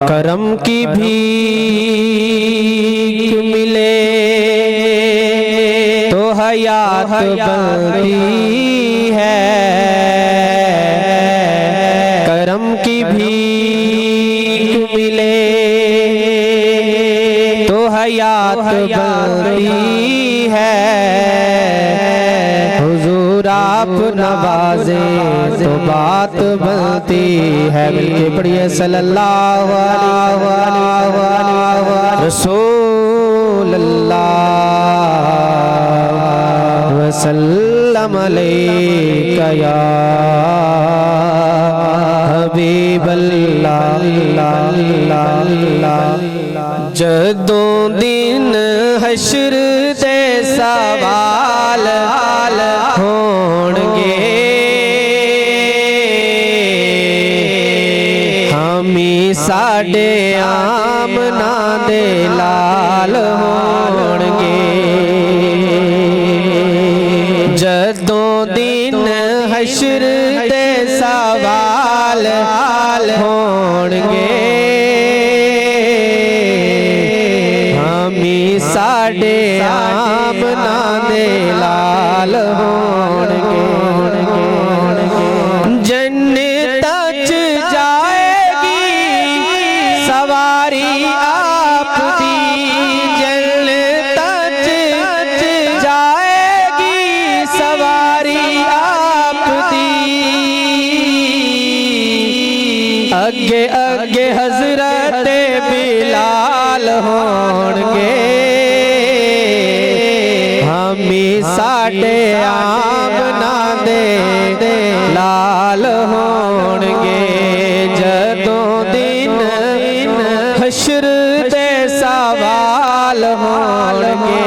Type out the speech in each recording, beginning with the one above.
करम की भीख मिले तो हयात बनती है। करम की भीख मिले तो हयात बनती है। हुजूर आप नवाजे तो बात बनती है। मिलके पढ़िए सल्लल्लाहु अलैहि रसूलल्लाह वसल्लम अलैका या हबीबल्लाह। जदों दिन हश्र दे सवाल होणगे हामी साडे आमना दे लाल होणगे। जदों दिन हश्र दे सवाल होणगे हामी साडे आमना दे लाल होणगे। जन्नत च जाएगी सवारी आप दी। जन्नत च जाएगी सवारी आप दी। अगे अगे हजरत बिलाल होणगे हामी साडे आमना दे लाल होणगे। जदों दिन हश्र दे सवाल होणगे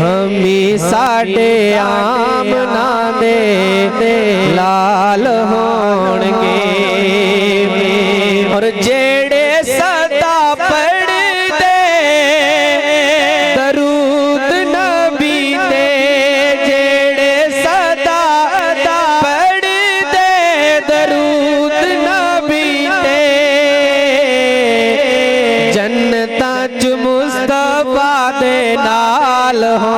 हामी साडे आमना दे लाल होणगे। और जेड़े सदा पढ़दे दरूद नबी दे, जेड़े सदा पढ़दे दरूद नबी दे, जन्नतां च मुस्तफा दे नाल हो